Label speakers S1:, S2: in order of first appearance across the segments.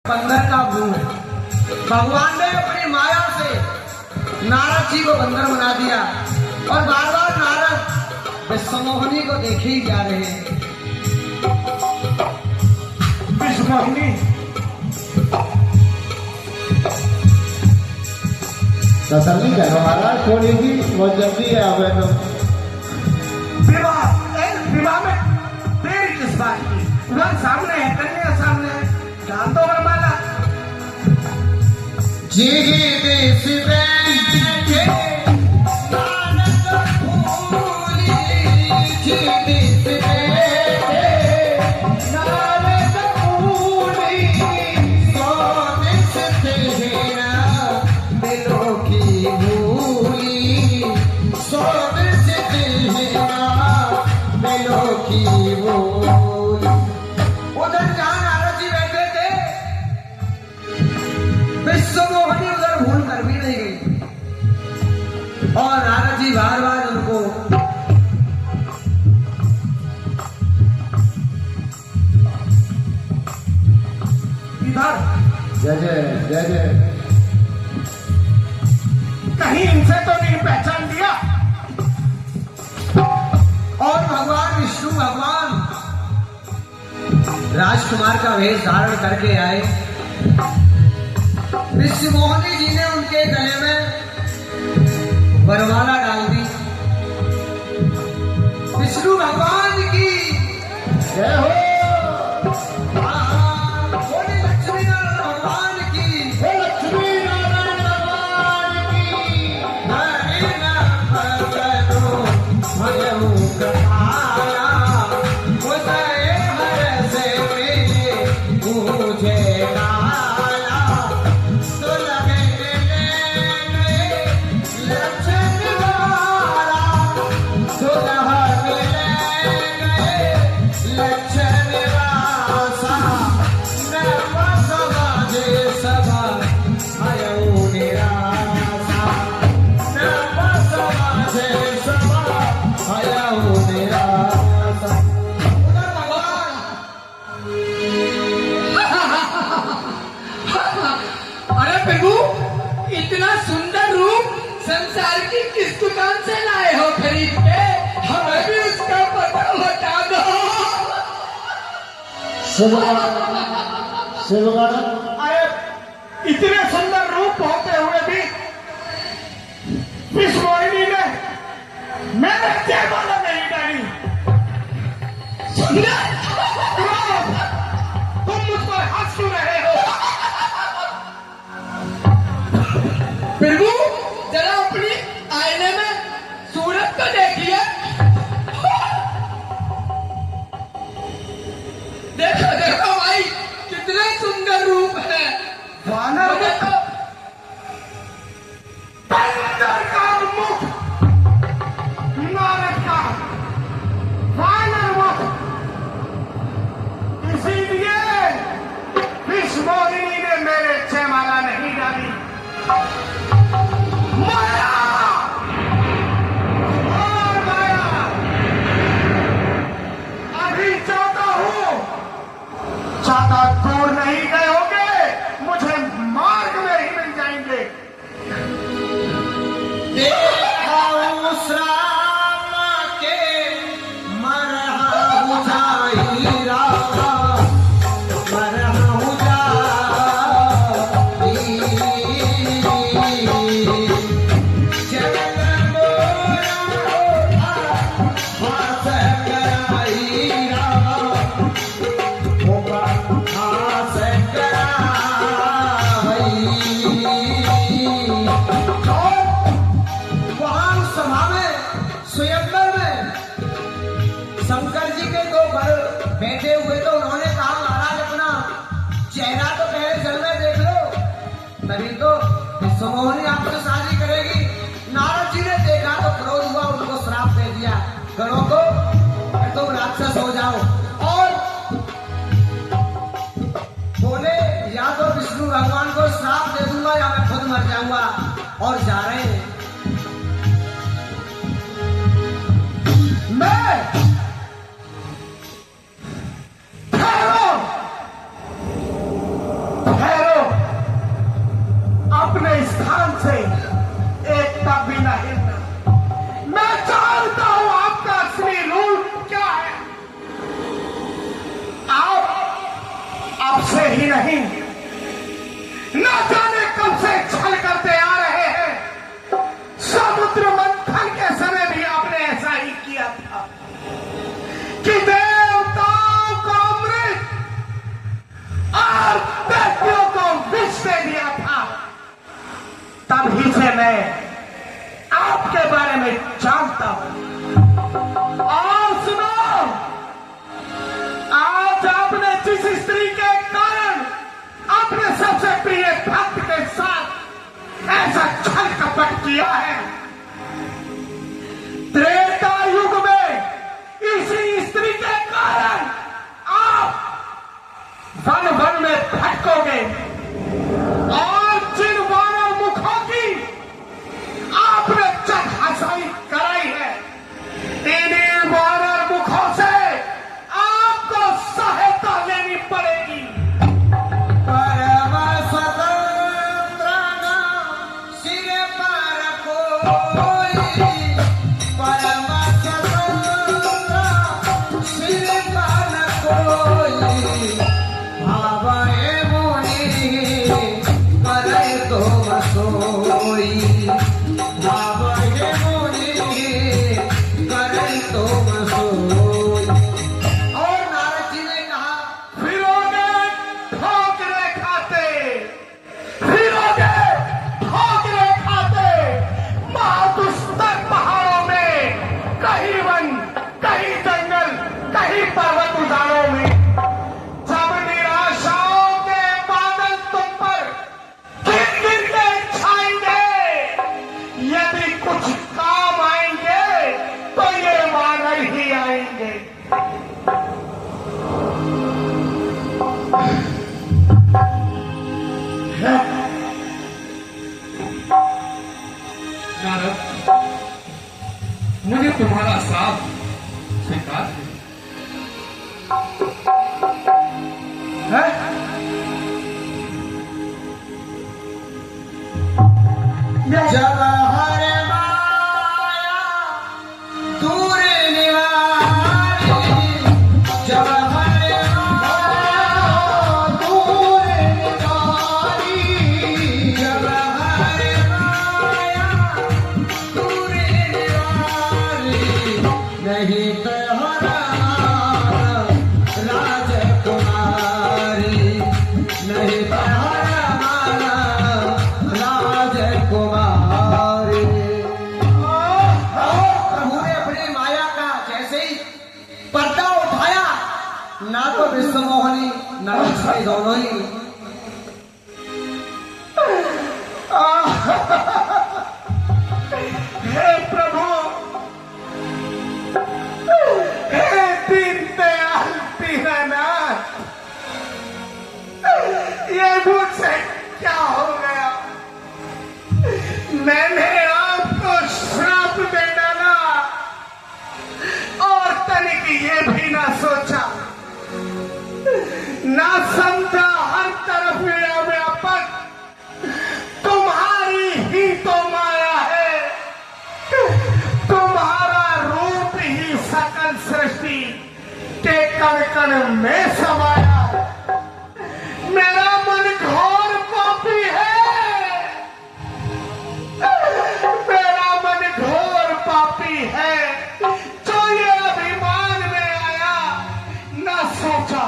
S1: बंदर का मुंह है। भगवान ने अपनी माया से नारद जी को बंदर बना दिया और बार बार नारद विश्वमोहिनी को देखे ही जा रहे हैं।
S2: विश्वमोहिनी
S3: तसल्ली करो महाराज, थोड़ी सी बहुत जल्दी है। अब
S2: विवाह में देरी किस बात की? वह सामने है, कन्या सामने है, डाल दो वरमाला।
S1: जी देश बैठे नानक भूली, जी देश बैठे नानक भूली, सो देश तेरा दिलों की भूली, सौ देश तेरा दिलों की भूली। उधर जहां नारद जी बैठे थे, विश्वमोहिनी उधर भूल कर भी नहीं गई और नारद जी बार बार उनको
S2: इधर
S3: जय जय जय जय।
S2: कहीं इनसे तो नहीं पहचान दिया?
S1: और भगवान विष्णु भगवान राजकुमार का वेश धारण करके आए। विश्वमोहिनी जी ने उनके गले में वरमाला डाल दी। विष्णु भगवान की
S3: जय हो।
S1: बोले लक्ष्मी नारायण भगवान की,
S3: हे लक्ष्मी नारायण भगवान की।
S1: हरे नाम भगवानो भजहु कहाया, मुझे हर से मेरे मुझे गाया, तो लगे लेने लक्ष्मण वाला, दुल्हा लेने लक्ष्मण वासा, नव समाजे सभा आयो निरासा, नव समाजे सभा आयो निरासा। उधर भगवान
S4: अरे प्रभु, इतना सुंदर रूप संसार की किस दुकान से लाए हो खरीद के? हमें भी उसका पता बता दो।
S3: शिवगण
S2: अरे इतने सुंदर रूप होते हुए भी विश्वमोहिनी ने मेरे जयमाला नहीं डाली।
S4: सुंदर
S2: तुम मुझ पर हंस क्यों रहे हो?
S4: प्रभु, जरा अपनी आईने में सूरत को देखिए। देखो देखो भाई, कितने सुंदर रूप है।
S2: वानर
S4: देखो,
S2: बंदर का मुख, नारद का वानर मुख। इसीलिए विश्वमोहिनी ने मेरे जयमाला नहीं डाली। माया और माया। अभी चाहता दूर नहीं गए होगे, मुझे मार्ग में ही मिल जाएंगे।
S1: देखो श्राम के मरहु जाई राधा, मरहु जाई, जगत मोरा हाथ कराई राधा, होगा हाथ कराई। वहां उस सभा में स्वयंवर में शंकर जी के दो बड़ बैठे हुए, तो उन्होंने कहा महाराज अपना चेहरा तो पहले जल में देख लो, तभी तो विश्वमोहिनी आपसे शादी करेगी। नारद जी ने देखा तो क्रोध हुआ, उनको श्राप दे दिया गणों को, तुम राक्षस हो जाओ। और बोले या तो विष्णु भगवान को श्राप दे दूंगा या मैं खुद मर जाऊंगा। और जा रहे हैं।
S2: मैं ठहरो, अपने स्थान से एक तक भी न हिलना। मैं जानता हूं आपका असली रूप क्या है। आप अब से ही नहीं, न जाने कब से छल करते आ रहे हैं। समुद्र मंथन के समय भी आपने ऐसा ही किया था कि देवताओं को अमृत और दैत्यों को विष दे दिया था। तभी से मैं आपके बारे में जानता हूं। और सुनो, आज आपने जिस स्त्री के कारण अपने सबसे प्रिय भक्त के साथ ऐसा छल कपट किया है, त्रेता युग में इसी स्त्री के कारण आप वन वन में भटकोगे। और जिन वानर मुखों की आपने चढ़ाई कराई है, इन्हीं वानर मुखों से आपको सहायता लेनी पड़ेगी।
S1: परम स्वतंत्र सिर पर कोई, परम स्वतंत्र सिर पर कोई, भावए मुनि करे तो बसोई, भावए मुनि करे तो बसोई। और नारद जी ने कहा,
S2: फिरोगे ठोकरे खाते, फिरोगे ठोकरे खाते, महादुस्तर पहाड़ों में, कहीं वन, कहीं जंगल, कहीं पर्वत उजाड़ों में, जब निराशाओं के बादल तुम पर गिर गिर के छाएंगे, यदि कुछ काम आएंगे तो ये वानर ही आएंगे।
S4: नारद, मुझे तुम्हारा साथ स्वीकार है।
S1: जब हर माया दूर निवारी, जब हर माया दूर निवारी, जब हर माया दूर निवारी, नहीं तो राजकुमारी, नहीं तो राजकुमारी। प्रभु ने अपनी माया का जैसे ही पर्दा उठाया, ना तो विश्वमोहनी ना लक्ष्मी दोनों ही
S2: हे प्रभु, हे दीन दयाल दीनानाथ, ये मुझसे क्या हो गया? मैंने आपको श्राप दे डाला और तनिक ये भी ना सोचा, ना समझा हर तरफ मेरा व्यापक तुम्हारी ही तो माया है, तुम्हारा रूप ही सकल सृष्टि के कण कण में समाया है। मेरा मन घोर पापी है, मेरा मन घोर पापी है, जो ये अभिमान में आया, ना सोचा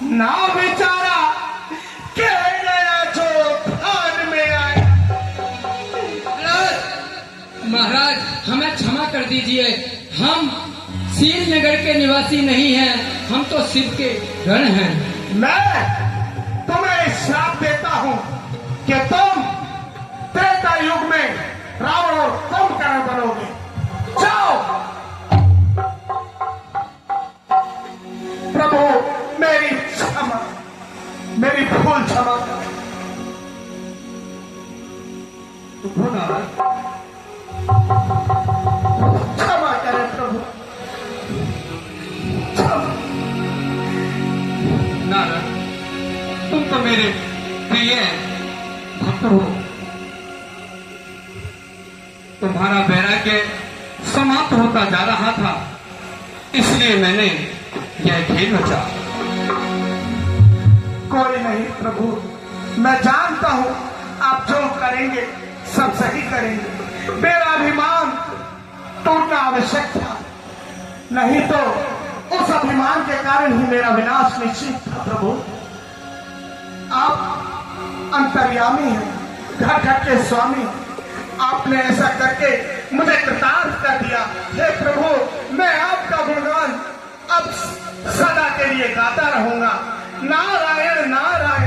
S2: ना विचारा, कह गया जो ध्यान में आया।
S4: महाराज, हमें क्षमा कर दीजिए, हम सील नगर के निवासी नहीं हैं, हम तो शिव के गण हैं।
S2: मैं तुम्हें श्राप देता हूं कि तुम त्रेता युग में रावण और कुंभकर्ण बनोगे। जाओ। प्रभु, मेरी क्षमा, मेरी भूल क्षमा कर। क्षमा करें प्रभु, क्षमा।
S4: नारद, तुम
S2: तो मेरे प्रिय भक्त हो। तुम्हारा वैराग्य समाप्त होता जा रहा था, इसलिए मैंने यह खेल रचा।
S5: कोई नहीं प्रभु, मैं जानता हूं आप जो करेंगे सब सही करेंगे। मेरा अभिमान टूटना आवश्यक था, नहीं तो उस अभिमान के कारण ही मेरा विनाश निश्चित था। प्रभु आप अंतर्यामी हैं, घर घर के स्वामी, आपने ऐसा करके मुझे कृतार्थ कर दिया। हे प्रभु, मैं आपका गुणगान अब सदा के लिए गाता रहूंगा। नारायण नारायण।